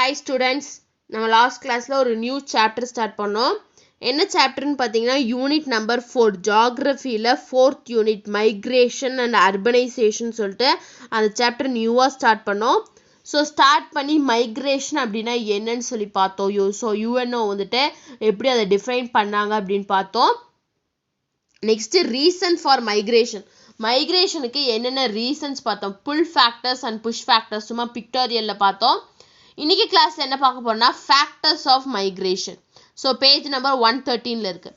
Hi students, நம்ம last classல ஒரு new chapter start பண்ணோம். என்ன chapterன்னு பார்த்தீங்கன்னா unit number 4 geographyல 4th unit migration and urbanization சொல்லிட்டு அந்த chapter நியூவா start பண்ணோம். ஸோ ஸ்டார்ட் பண்ணி மைக்ரேஷன் அப்படின்னா என்னன்னு சொல்லி பார்த்தோம். ஸோ யூஎன்ஓ வந்துட்டு எப்படி அதை டிஃபைன் பண்ணாங்க அப்படின்னு பார்த்தோம். நெக்ஸ்ட் ரீசன் ஃபார் மைக்ரேஷனுக்கு என்னென்ன ரீசன்ஸ் பார்த்தோம். Pull factors and push factors சும்மா பிக்டோரியலில் பார்த்தோம். இன்னைக்கு கிளாஸில் என்ன பார்க்க போறோம்னா factors of migration. So page number 113 இருக்கு.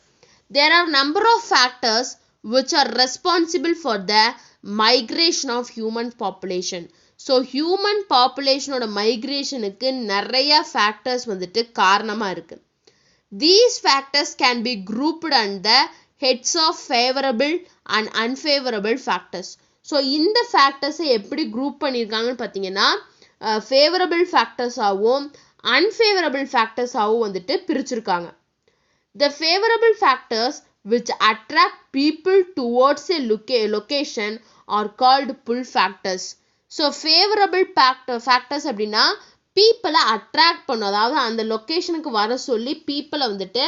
There are number of factors which are responsible for the migration of human population. So human பாப்புலேஷனோட மைக்ரேஷனுக்கு நிறைய ஃபேக்டர்ஸ் வந்துட்டு காரணமாக இருக்கு. These factors can be grouped under heads of favorable and unfavorable factors. So இந்த ஃபேக்டர்ஸை எப்படி group பண்ணியிருக்காங்கன்னு பார்த்தீங்கன்னா ஃபேவரபிள் ஃபேக்டர்ஸாகவும் அன்ஃபேவரபிள் ஃபேக்டர்ஸாகவும் வந்துட்டு பிரிச்சிருக்காங்க. The favorable factors which attract people towards a location are called pull factors. So favourable factors அப்படின்னா பீப்புளை attract பண்ணும், அதாவது அந்த லொக்கேஷனுக்கு வர சொல்லி பீப்புளை வந்துட்டு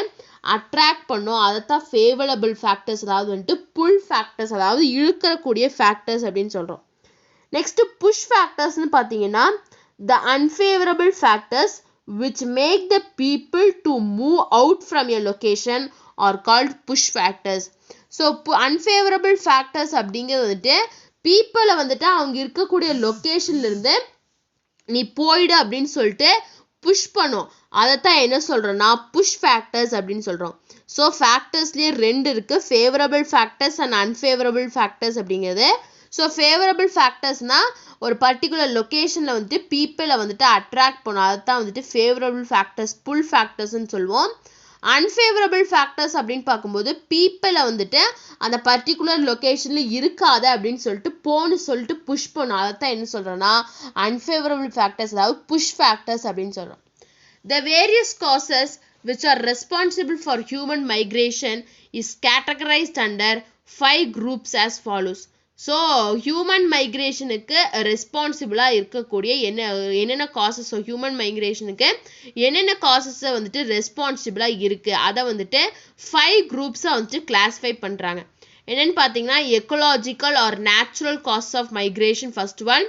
அட்ராக்ட் பண்ணும். அதைத்தான் ஃபேவரபிள் ஃபேக்டர்ஸ், அதாவது வந்துட்டு புல் ஃபேக்டர்ஸ், அதாவது இழுக்கக்கூடிய ஃபேக்டர்ஸ் அப்படின்னு சொல்கிறோம். நெக்ஸ்ட் புஷ் ஃபேக்டர்ஸ்னு பார்த்தீங்கன்னா the unfavourable factors which make the people to move out from a location are called push factors. So unfavorable factors அப்படிங்கிறது வந்துட்டு பீப்புளை வந்துட்டு அவங்க இருக்கக்கூடிய லொக்கேஷன்லேருந்து நீ போயிடு அப்படின்னு சொல்லிட்டு புஷ் பண்ணும். அதைத்தான் என்ன சொல்கிறோன்னா புஷ் ஃபேக்டர்ஸ் அப்படின்னு சொல்கிறோம். ஸோ ஃபேக்டர்ஸ்லேயே ரெண்டு இருக்குது, favourable factors and unfavourable factors அப்படிங்கிறது. ஸோ ஃபேவரபிள் ஃபேக்டர்ஸ்னால் ஒரு பர்டிகுலர் லொக்கேஷனில் வந்துட்டு பீப்புளை வந்துட்டு அட்ராக்ட் பண்ணும், அதைத்தான் வந்துட்டு ஃபேவரபிள் ஃபேக்டர்ஸ் புல் ஃபேக்டர்ஸ்ன்னு சொல்லுவோம். அன்ஃபேவரபிள் ஃபேக்டர்ஸ் அப்படின்னு பார்க்கும்போது பீப்புளை வந்துட்டு அந்த பர்டிகுலர் லொக்கேஷனில் இருக்காத அப்படின்னு சொல்லிட்டு புஷ் பண்ணும், அதைத்தான் என்ன சொல்கிறோன்னா அன்ஃபேவரபிள் ஃபேக்டர்ஸ், அதாவது புஷ் ஃபேக்டர்ஸ் அப்படின்னு சொல்கிறோம். The various causes which are responsible for human migration is categorized under 5 groups as follows. So human மைக்ரேஷனுக்கு ரெஸ்பான்சிபிளாக இருக்கக்கூடிய என்னென்ன காசஸ், ஸோ ஹியூமன் மைக்ரேஷனுக்கு என்னென்ன காசஸை வந்துட்டு ரெஸ்பான்சிபிளாக இருக்குது அதை வந்துட்டு 5 குரூப்ஸாக வந்துட்டு கிளாஸிஃபை பண்ணுறாங்க. என்னென்னு பார்த்தீங்கன்னா ecological or natural causes of migration first one.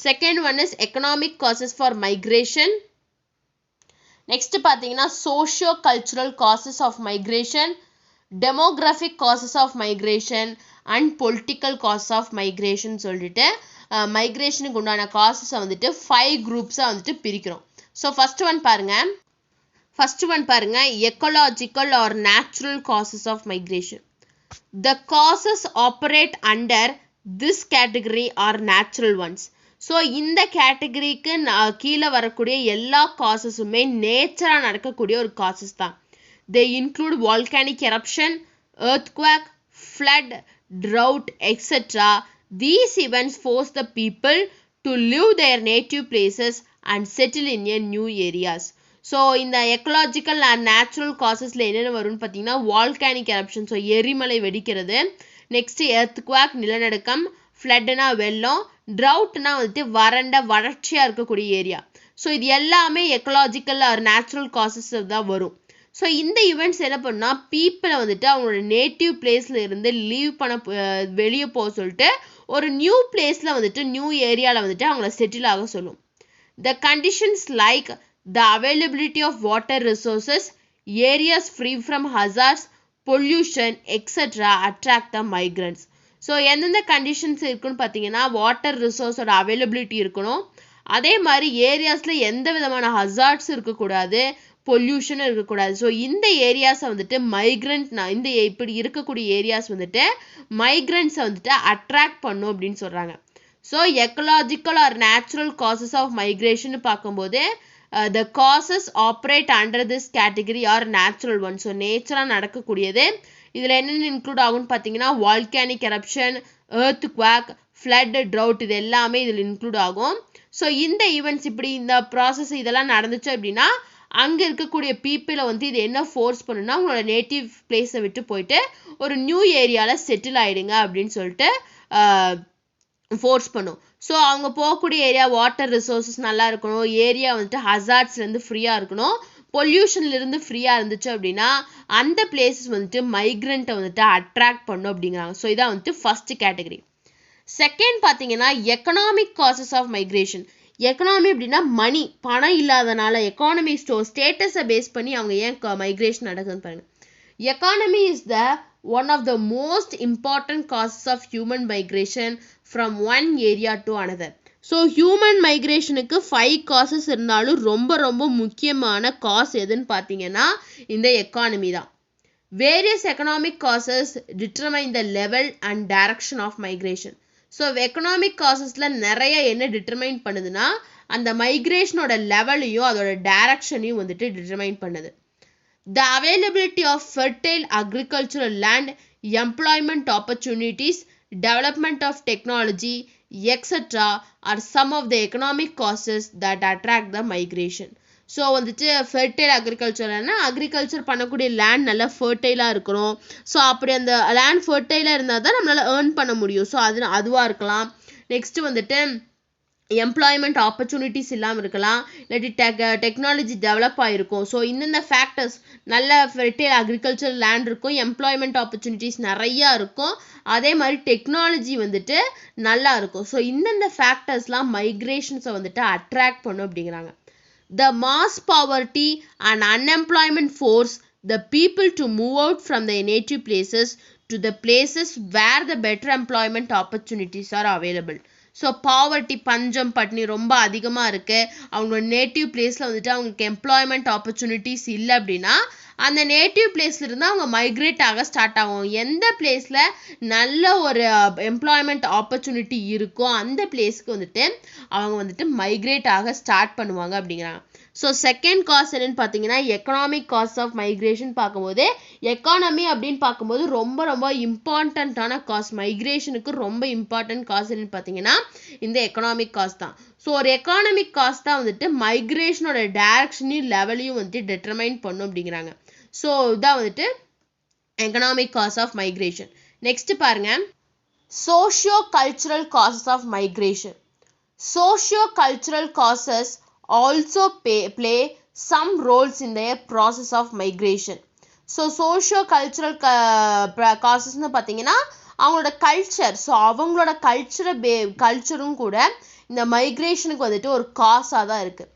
Second one is economic causes for migration. Next பார்த்தீங்கன்னா socio cultural causes of migration, demographic causes of migration and political causes of migration சொல்லிட்டு மைக்ரேஷனுக்கு உண்டான காசஸை வந்துட்டு 5 குரூப்ஸாக வந்துட்டு பிரிக்கிறோம். ஸோ ஃபர்ஸ்ட் ஒன் பாருங்க ecological or natural causes of migration. The causes operate under this category are natural ones. So இந்த கேட்டகரிக்கு கீழே வரக்கூடிய எல்லா காசஸுமே நேச்சராக நடக்கக்கூடிய ஒரு காசஸ் தான். They include volcanic eruption, earthquake, flood, drought, etc. These events force the people to leave their native places and settle in a new areas. So இந்த ecological and natural காசஸில் என்னென்ன வரும்னு பார்த்தீங்கன்னா வால்கானிக் எரப்ஷன், ஸோ எரிமலை வெடிக்கிறது, next earthquake நிலநடுக்கம், ஃப்ளட்னா வெள்ளம், ட்ரவுட்னா வந்துட்டு வறட்சியாக இருக்கக்கூடிய ஏரியா. ஸோ இது எல்லாமே எக்கலாஜிக்கல் ஆர் நேச்சுரல் காசஸ் தான் வரும். ஸோ இந்த ஈவெண்ட்ஸ் என்ன பண்ணா பீப்புளை வந்துட்டு அவங்களோட நேட்டிவ் பிளேஸில் இருந்து லீவ் பண்ண வெளியே போக சொல்லிட்டு ஒரு நியூ பிளேஸில் வந்துட்டு நியூ ஏரியாவில் வந்துட்டு அவங்கள செட்டில் ஆக சொல்லும். The conditions like the availability of water resources, areas free from hazards, pollution etcetera attract the migrants. So எந்தெந்த கண்டிஷன்ஸ் இருக்குன்னு பார்த்தீங்கன்னா வாட்டர் ரிசோர்ஸோட அவைலபிலிட்டி இருக்கணும், அதே மாதிரி ஏரியாஸில் எந்த விதமான ஹசார்ட்ஸ் இருக்கக்கூடாது, பொல்யூஷனும் இருக்கக்கூடாது. ஸோ இந்த ஏரியாஸை வந்துட்டு இந்த இப்படி இருக்கக்கூடிய ஏரியாஸ் வந்துட்டு மைக்ரண்ட்ஸை வந்துட்டு அட்ராக்ட் பண்ணும் அப்படின்னு சொல்கிறாங்க. So ecological or natural causes of migration பார்க்கும்போது the causes operate under this category are natural one. So நேச்சராக நடக்கக்கூடியது. இதில் என்னென்ன இன்க்ளூட் ஆகும்னு பார்த்தீங்கன்னா volcanic eruption, earthquake, flood, drought இது எல்லாமே இதில் இன்க்ளூட் ஆகும். ஸோ இந்த ஈவெண்ட்ஸ் இப்படி இந்த ப்ராசஸ் இதெல்லாம் நடந்துச்சு அப்படின்னா அங்கே இருக்கக்கூடிய பீப்புளை வந்து இது என்ன ஃபோர்ஸ் பண்ணுன்னா உங்களோட நேட்டிவ் பிளேஸை விட்டு போயிட்டு ஒரு நியூ ஏரியாவில் செட்டில் ஆகிடுங்க அப்படின்னு சொல்லிட்டு ஃபோர்ஸ் பண்ணும். ஸோ அவங்க போகக்கூடிய ஏரியா வாட்டர் ரிசோர்ஸஸ் நல்லா இருக்கணும், ஏரியா வந்துட்டு ஹசார்ட்ஸ்லேருந்து ஃப்ரீயாக இருக்கணும், பொல்யூஷன்லேருந்து ஃப்ரீயாக இருந்துச்சு அப்படின்னா அந்த பிளேசஸ் வந்துட்டு மைக்ரெண்ட்டை வந்துட்டு அட்ராக்ட் பண்ணும் அப்படிங்கிறாங்க. ஸோ இதான் வந்துட்டு ஃபர்ஸ்ட் கேட்டகரி. செகண்ட் பார்த்தீங்கன்னா economic causes of migration. Economy அப்படின்னா மணி, பணம் இல்லாதனால எக்கானமி ஸ்டேட்டஸை பேஸ் பண்ணி அவங்க ஏன் மைக்ரேஷன் நடக்குதுன்னு பாருங்க. Economy is the one of the most important causes of human migration from one area to another. So human மைக்ரேஷனுக்கு 5 காசஸ் இருந்தாலும் ரொம்ப ரொம்ப முக்கியமான காஸ் எதுன்னு பார்த்தீங்கன்னா இந்த எக்கானமி தான். Various economic causes determine the level and direction of migration. So economic காசஸில் நிறைய என்ன டிட்டர்மைன் பண்ணுதுன்னா அந்த மைக்ரேஷனோட லெவலையும் அதோட டைரக்ஷனையும் வந்துட்டு டிட்டர்மைன் பண்ணுது. The availability of fertile agricultural land, employment opportunities, development of technology, etc. are some of the economic causes that attract the migration. So வந்துட்டு fertile அக்ரிகல்ச்சர்னா agriculture பண்ணக்கூடிய லேண்ட் நல்லா ஃபர்டைலாக இருக்கணும். ஸோ அப்படி அந்த லேண்ட் ஃபர்டைலாக இருந்தால் தான் நம்மளால் ஏர்ன் பண்ண முடியும். ஸோ அதுவாக இருக்கலாம். நெக்ஸ்ட்டு வந்துட்டு எம்ப்ளாய்மெண்ட் ஆப்பர்ச்சுனிட்டிஸ் இல்லாமல் இருக்கலாம், இல்லாட்டி டெக்னாலஜி டெவலப் ஆகிருக்கும். ஸோ இந்தந்த ஃபேக்டர்ஸ் நல்ல ஃபெர்டைல் அக்ரிகல்ச்சர் லேண்ட் இருக்கும், எம்ப்ளாய்மெண்ட் ஆப்பர்ச்சுனிட்டிஸ் நிறையா இருக்கும், அதே மாதிரி டெக்னாலஜி வந்துட்டு நல்லா இருக்கும். ஸோ இந்தந்த ஃபேக்டர்ஸ்லாம் மைக்ரேஷன்ஸை வந்துட்டு அட்ராக்ட் பண்ணும் அப்படிங்கிறாங்க. The mass poverty and unemployment force the people to move out from their native places to the places where the better employment opportunities are available. So poverty, பஞ்சம் பட்னி ரொம்ப அதிகமாக இருக்குது, அவங்களோட நேட்டிவ் பிளேஸில் வந்துட்டு அவங்களுக்கு எம்ப்ளாய்மெண்ட் ஆப்பர்ச்சுனிட்டிஸ் இல்லை அப்படின்னா அந்த நேட்டிவ் பிளேஸ்லேருந்து அவங்க மைக்ரேட் ஆக ஸ்டார்ட் ஆகும். எந்த பிளேஸில் நல்ல ஒரு எம்ப்ளாய்மெண்ட் ஆப்பர்ச்சுனிட்டி இருக்கோ அந்த பிளேஸ்க்கு வந்துட்டு அவங்க வந்துட்டு மைக்ரேட் ஆக ஸ்டார்ட் பண்ணுவாங்க அப்படிங்கிறாங்க. ஸோ செகண்ட் காஸ் என்னன்னு பார்த்தீங்கன்னா எக்கனாமிக் காஸ் ஆஃப் மைக்ரேஷன் பார்க்கும்போது எக்கானமி அப்படின்னு பார்க்கும்போது ரொம்ப ரொம்ப இம்பார்ட்டண்ட்டான காஸ், மைக்ரேஷனுக்கு ரொம்ப இம்பார்ட்டன்ட் காஸ் என்னன்னு பார்த்தீங்கன்னா இந்த எக்கனாமிக் காஸ் தான். ஸோ ஒரு எக்கானமிக் காஸ் தான் வந்துட்டு மைக்ரேஷனோட டைரக்ஷனையும் லெவலையும் வந்துட்டு டிட்டர்மைன் பண்ணும் அப்படிங்கிறாங்க. ஸோ இதான் வந்துட்டு economic cause of migration. Next பாருங்க socio cultural causes of migration. Socio cultural causes also play some roles in the process of migration. So socio-cultural causes பார்த்தீங்கன்னா அவங்களோட கல்ச்சர், ஸோ அவங்களோட கல்ச்சரும் கூட இந்த மைக்ரேஷனுக்கு வந்துட்டு ஒரு காஸாக தான் இருக்குது.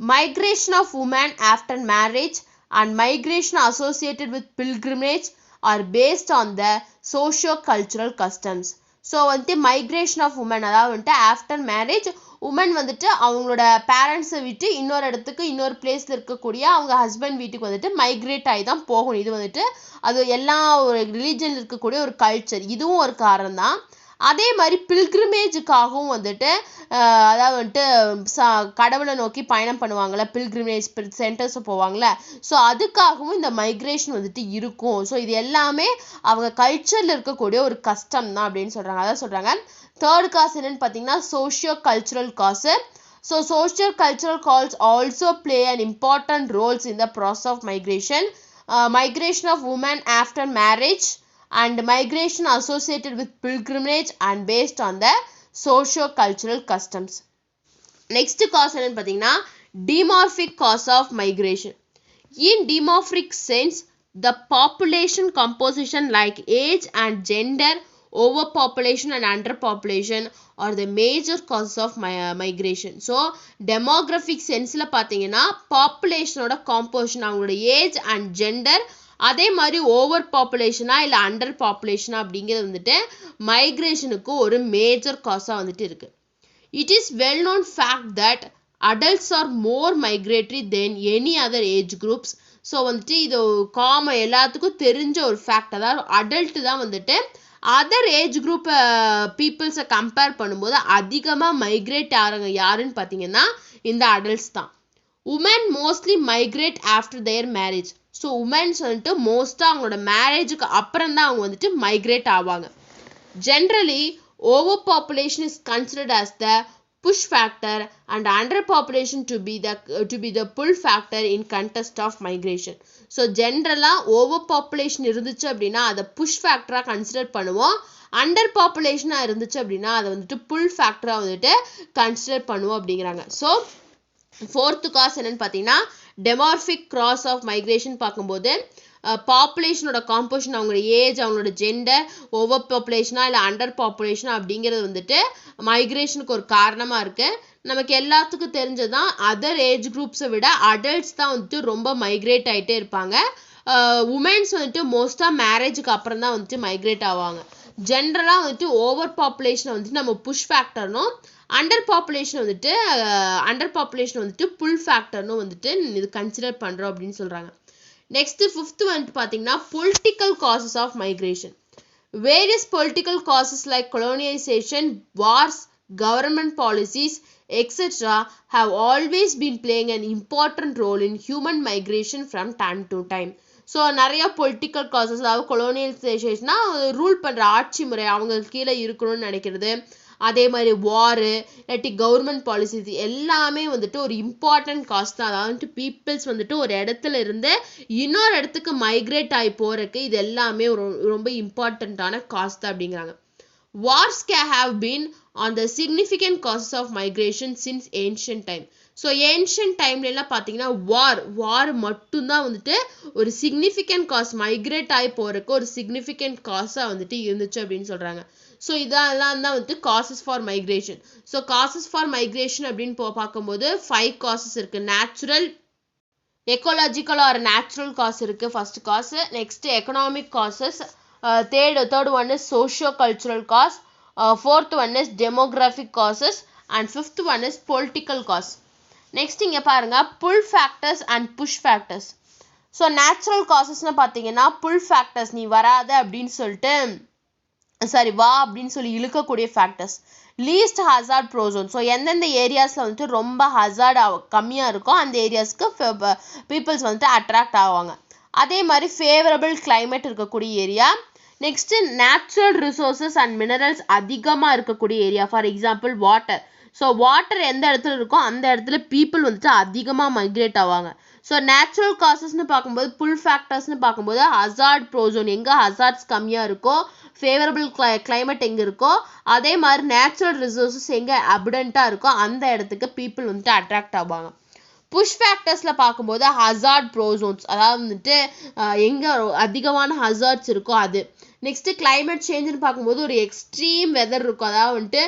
Migration of woman after marriage and migration associated with pilgrimage or based on the socio-cultural customs. So வந்துட்டு மைக்ரேஷன் ஆஃப் உமன், அதாவது வந்துட்டு ஆஃப்டர் மேரேஜ் உமன் வந்துட்டு அவங்களோட பேரண்ட்ஸை விட்டு இன்னொரு இடத்துக்கு இன்னொரு பிளேஸில் இருக்கக்கூடிய அவங்க ஹஸ்பண்ட் வீட்டுக்கு வந்துட்டு மைக்ரேட் ஆகி தான் போகணும். இது வந்துட்டு அது எல்லா ஒரு ரிலீஜனில் இருக்கக்கூடிய ஒரு கல்ச்சர், இதுவும் ஒரு காரணம் தான். அதே மாதிரி பில்கிரிமேஜுக்காகவும் வந்துட்டு அதாவது வந்துட்டு கடவுளை நோக்கி பயணம் பண்ணுவாங்கள்ல, பில்கிரிமேஜ் சென்டர்ஸை போவாங்கள்ல, ஸோ அதுக்காகவும் இந்த மைக்ரேஷன் வந்துட்டு இருக்கும். ஸோ இது எல்லாமே அவங்க கல்ச்சரில் இருக்கக்கூடிய ஒரு கஷ்டம் தான் அப்படின்னு சொல்கிறாங்க. அதான் சொல்கிறாங்க தேர்ட் காஸ் என்னன்னு பார்த்தீங்கன்னா socio cultural cause. So socio cultural causes also play an important roles in the process of migration. Migration of woman after marriage and migration associated with pilgrimage and based on the socio-cultural customs. Next cause என்னன்னு பார்த்தீங்கன்னா demographic cause of migration. In demographic sense, the population composition like age and gender, overpopulation and underpopulation are the major causes of migration. So demographic senseல பார்த்தீங்கன்னா populationோட composition, அவங்களோட age and gender, அதே மாதிரி over பாப்புலேஷனா இல்லை under பாப்புலேஷனா அப்படிங்கிறது வந்துட்டு மைக்ரேஷனுக்கு ஒரு major காஸாக வந்துட்டு இருக்கு. It is well known fact that adults are more migratory than any other age groups. So வந்துட்டு இது எல்லாத்துக்கும் தெரிஞ்ச ஒரு ஃபேக்ட். அதாவது அடல்ட்டு தான் வந்துட்டு அதர் ஏஜ் குரூப் பீப்புள்ஸை கம்பேர் பண்ணும்போது அதிகமாக மைக்ரேட் ஆகிறாங்க யாருன்னு பார்த்தீங்கன்னா இந்த அடல்ட்ஸ் தான். Woman mostly migrate after their marriage. So women வந்துட்டு மோஸ்ட்டாக அவங்களோட மேரேஜுக்கு அப்புறம் தான் அவங்க வந்துட்டு மைக்ரேட் ஆவாங்க. Generally over population is considered as the push factor and underpopulation to be the pull factor in contest of migration. So generally overpopulation இருந்துச்சு அப்படின்னா அதை push factor கன்சிடர் பண்ணுவோம், அண்டர் பாப்புலேஷனாக இருந்துச்சு அப்படின்னா அதை வந்துட்டு புல் ஃபேக்டராக வந்துட்டு கன்சிடர் பண்ணுவோம் அப்படிங்கிறாங்க. ஸோ ஃபோர்த்து காஸ் என்னன்னு பார்த்தீங்கன்னா டெமார்ஃபிக் கிராஸ் ஆஃப் மைக்ரேஷன் பார்க்கும்போது பாப்புலேஷனோட காம்போசிஷன், அவங்களோட ஏஜ், அவங்களோட ஜெண்டர், ஓவர் பாப்புலேஷனா இல்லை அண்டர் பாப்புலேஷனா அப்படிங்கிறது வந்துட்டு மைக்ரேஷனுக்கு ஒரு காரணமாக இருக்குது. நமக்கு எல்லாத்துக்கும் தெரிஞ்சதான் அதர் ஏஜ் குரூப்ஸை விட அடல்ட்ஸ் தான் வந்துட்டு ரொம்ப மைக்ரேட் ஆகிட்டே இருப்பாங்க. உமன்ஸ் வந்துட்டு மோஸ்ட்டாக மேரேஜுக்கு அப்புறம் தான் வந்துட்டு மைக்ரேட் ஆவாங்க. ஜென்ரலாக வந்துட்டு ஓவர் பாப்புலேஷனை வந்துட்டு நம்ம புஷ் ஃபேக்டர்னும் அண்டர் பாப்புலேஷன் வந்துட்டு புல் ஃபேக்டர்னும் வந்துட்டு இது கன்சிடர் பண்ணுறோம் அப்படின்னு சொல்கிறாங்க. நெக்ஸ்ட் ஃபிஃப்த் வந்துட்டு பார்த்தீங்கன்னா political causes of migration. Various political causes like colonization, wars, government policies, etc. have always been playing an important role in human migration from time to time. So நிறையா political causes, அதாவது கொலோனியலைசேஷன்னா rule பண்ணுற ஆட்சி முறை அவங்களுக்கு கீழே இருக்கணும்னு நினைக்கிறது, அதே மாதிரி வாரு இல்லாட்டி கவர்மெண்ட் பாலிசிஸ் எல்லாமே வந்துட்டு ஒரு இம்பார்ட்டன்ட் காஸ் தான். அதாவது பீப்புள்ஸ் வந்துட்டு ஒரு இடத்துல இருந்து இன்னொரு இடத்துக்கு மைக்ரேட் ஆகி போகிறதுக்கு இது எல்லாமே ரொம்ப இம்பார்ட்டண்ட்டான காஸ் தான் அப்படிங்கிறாங்க. Wars have been on the significant causes of migration since ancient time. So ancient டைம்லலாம் பார்த்தீங்கன்னா வார் மட்டும்தான் வந்துட்டு ஒரு சிக்னிஃபிகண்ட் காஸ், மைக்ரேட் ஆகி போகிறதுக்கு ஒரு சிக்னிஃபிகண்ட் காஸாக வந்துட்டு இருந்துச்சு அப்படின்னு சொல்கிறாங்க. ஸோ இதெல்லாம் தான் வந்துட்டு causes for migration. So causes for migration அப்படின்னு பார்க்கும்போது 5 காசஸ் இருக்குது. Natural, ecological or natural cause இருக்குது first cause. Next economic causes, third one is socio-cultural cause, fourth one is demographic causes, and fifth one is political cause. Next இங்கே பாருங்க pull factors and push factors. So natural காசஸ்னு பார்த்தீங்கன்னா pull factors, நீ வராத அப்படின்னு சொல்லிட்டு வா அப்படின்னு சொல்லி இழுக்கக்கூடிய factors. Least hazard prone zone, so எந்தெந்த ஏரியாஸில் வந்துட்டு ரொம்ப ஹசார்ட் கம்மியாக இருக்கோ அந்த ஏரியாஸ்க்கு பீப்புள்ஸ் வந்துட்டு அட்ராக்ட் ஆவாங்க. அதே மாதிரி ஃபேவரபிள் கிளைமேட் இருக்கக்கூடிய area. Next natural resources and minerals அதிகமாக இருக்கக்கூடிய area, for example water. So water எந்த இடத்துல இருக்கோ அந்த இடத்துல பீப்புள் வந்துட்டு அதிகமாக மைக்ரேட் ஆவாங்க. ஸோ நேச்சுரல் காசஸ்னு பார்க்கும்போது புல் ஃபேக்டர்ஸ்னு பார்க்கும்போது ஹசார்ட் ப்ரோசோன், எங்கே ஹசார்ட்ஸ் கம்மியாக இருக்கோ, ஃபேவரபிள் கிளைமேட் எங்கே இருக்கோ, அதே மாதிரி நேச்சுரல் ரிசோர்ஸஸ் எங்கே அபிடண்ட்டாக இருக்கோ அந்த இடத்துக்கு பீப்புள் வந்துட்டு அட்ராக்ட் ஆவாங்க. புஷ் ஃபேக்டர்ஸில் பார்க்கும்போது ஹசார்ட் ப்ரோசோன்ஸ், அதாவது வந்துட்டு எங்கே அதிகமான ஹசார்ட்ஸ் இருக்கோ அது. நெக்ஸ்ட்டு கிளைமேட் சேஞ்சுன்னு பார்க்கும்போது ஒரு எக்ஸ்ட்ரீம் வெதர் இருக்கும், அதாவது வந்துட்டு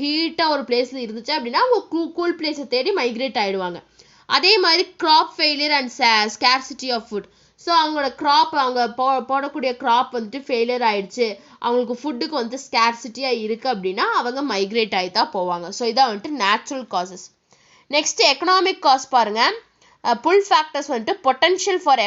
ஹீட்டாக ஒரு பிளேஸில் இருந்துச்சு அப்படின்னா அவங்க கூல் பிளேஸை தேடி மைக்ரேட் ஆகிடுவாங்க. அதே மாதிரி crop failure and scarcity of food. So அவங்களோட கிராப், அவங்க போடக்கூடிய கிராப் வந்துட்டு ஃபெயிலியர் ஆகிடுச்சு, அவங்களுக்கு ஃபுட்டுக்கு வந்துட்டு ஸ்கேர்சிட்டியாக இருக்குது அப்படின்னா அவங்க மைக்ரேட் ஆகி தான் போவாங்க. ஸோ இதான் வந்துட்டு natural causes. Next economic cause பாருங்க. புல் ஃபேக்டர்ஸ் வந்துட்டு பொட்டன்ஷியல் ஃபார்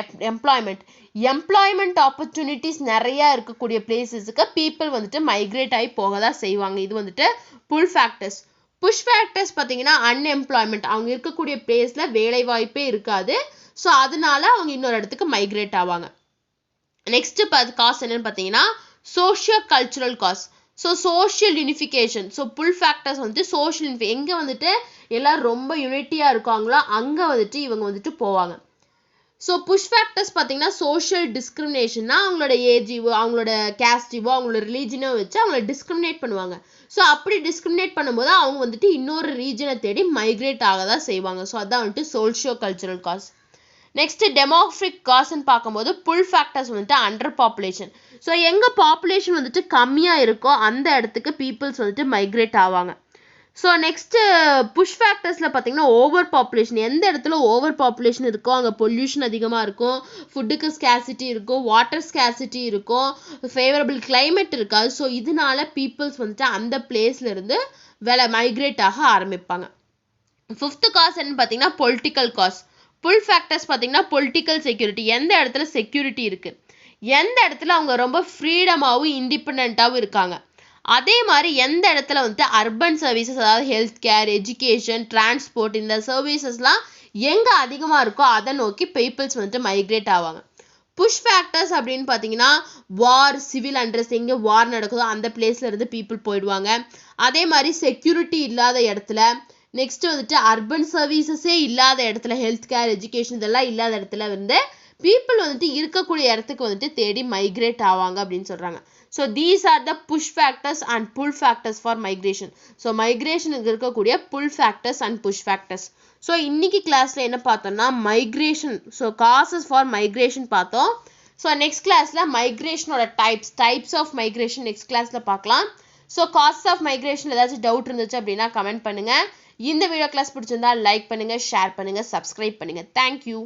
எம்ப்ளாய்மெண்ட் ஆப்பர்ச்சுனிட்டிஸ் நிறையா இருக்கக்கூடிய பிளேசஸுக்கு பீப்புள் வந்துட்டு மைக்ரேட் ஆகி போக தான் செய்வாங்க. இது வந்துட்டு புல் ஃபேக்டர்ஸ். புஷ் ஃபேக்டர்ஸ் பார்த்தீங்கன்னா அன்எம்ப்ளாய்மெண்ட், அவங்க இருக்கக்கூடிய பிளேஸில் வேலை வாய்ப்பே இருக்காது, ஸோ அதனால அவங்க இன்னொரு இடத்துக்கு மைக்ரேட் ஆவாங்க. நெக்ஸ்ட் காஸ் என்னன்னு பார்த்தீங்கன்னா socio cultural cause. So social unification. So pull factors வந்துட்டு சோஷியல் எங்கே வந்துட்டு எல்லோரும் ரொம்ப யூனிட்டியாக இருக்காங்களோ அங்கே வந்துட்டு இவங்க வந்துட்டு போவாங்க. ஸோ புஷ் ஃபேக்டர்ஸ் பார்த்தீங்கன்னா சோஷியல் டிஸ்கிரிமினேஷன்னா அவங்களோட ஏஜிவோ, அவங்களோட கேஸ்டிவோ, அவங்களோட ரிலீஜனோ வச்சு அவங்கள டிஸ்கிரிமினேட் பண்ணுவாங்க. ஸோ அப்படி டிஸ்கிரிமினேட் பண்ணும்போது அவங்க வந்துட்டு இன்னொரு ரீஜனை தேடி மைக்ரேட் ஆக தான் செய்வாங்க. ஸோ அதான் வந்துட்டு socio cultural cause. Next demographic காஸ்ன்னு பார்க்கும்போது புல் ஃபேக்டர்ஸ் வந்துட்டு அண்டர் பாப்புலேஷன். ஸோ எங்கே பாப்புலேஷன் வந்துட்டு கம்மியாக இருக்கோ அந்த இடத்துக்கு பீப்புள்ஸ் வந்துட்டு மைக்ரேட் ஆவாங்க. ஸோ நெக்ஸ்ட்டு புஷ் ஃபேக்டர்ஸில் பார்த்தீங்கன்னா ஓவர் பாப்புலேஷன், எந்த இடத்துல ஓவர் பாப்புலேஷன் இருக்கோ அங்கே பொல்யூஷன் அதிகமாக இருக்கும், ஃபுட்டுக்கு ஸ்கேர்சிட்டி இருக்கும், வாட்டர் ஸ்கேர்சிட்டி இருக்கும், ஃபேவரபிள் கிளைமேட் இருக்காது. ஸோ இதனால பீப்புள்ஸ் வந்துட்டு அந்த பிளேஸ்லேருந்து மைக்ரேட் ஆக ஆரம்பிப்பாங்க. ஃபிஃப்த்து காஸ் என்னன்னு பார்த்தீங்கன்னா பொலிட்டிக்கல் காஸ். புல் ஃபேக்டர்ஸ் பார்த்தீங்கன்னா பொலிட்டிக்கல் செக்யூரிட்டி, எந்த இடத்துல செக்யூரிட்டி இருக்குது, எந்த இடத்துல அவங்க ரொம்ப ஃப்ரீடமாகவும் இண்டிபெண்ட்டாகவும் இருக்காங்க, அதே மாதிரி எந்த இடத்துல வந்துட்டு அர்பன் சர்வீசஸ், அதாவது ஹெல்த் கேர், எஜுகேஷன், டிரான்ஸ்போர்ட், இந்த சர்வீசஸ்லாம் எங்கே அதிகமாக இருக்கோ அதை நோக்கி பீப்புள்ஸ் வந்துட்டு மைக்ரேட் ஆவாங்க. புஷ் ஃபேக்டர்ஸ் அப்படின்னு பார்த்தீங்கன்னா வார், சிவில் அண்ட்ரஸ்ட், எங்கே வார் நடக்குதோ அந்த பிளேஸ்ல இருந்து பீப்புள் போயிடுவாங்க. அதே மாதிரி செக்யூரிட்டி இல்லாத இடத்துல, நெக்ஸ்ட் வந்துட்டு அர்பன் சர்வீசஸே இல்லாத இடத்துல, ஹெல்த் கேர், எஜுகேஷன் இதெல்லாம் இல்லாத இடத்துல வந்து பீப்புள் வந்துட்டு இருக்கக்கூடிய இடத்துக்கு வந்துட்டு தேடி மைக்ரேட் ஆவாங்க அப்படின்னு சொல்கிறாங்க. So these are the push factors and pull factors for migration. So மைக்ரேஷனுக்கு இருக்கக்கூடிய pull factors and push factors. So இன்னைக்கு கிளாஸில் என்ன பார்த்தோம்னா migration, so causes for migration பார்த்தோம். ஸோ நெக்ஸ்ட் கிளாஸில் மைக்ரேஷனோட டைப்ஸ் ஆஃப் மைக்ரேஷன் நெக்ஸ்ட் கிளாஸில் பார்க்கலாம். ஸோ காசஸ் ஆஃப் மைக்ரேஷன் ஏதாச்சும் டவுட் இருந்துச்சு அப்படின்னா கமெண்ட் பண்ணுங்கள். இந்த வீடியோ கிளாஸ் பிடிச்சிருந்தா லைக் பண்ணுங்கள், ஷேர் பண்ணுங்கள், சப்ஸ்கிரைப் பண்ணுங்கள். தேங்க்யூ.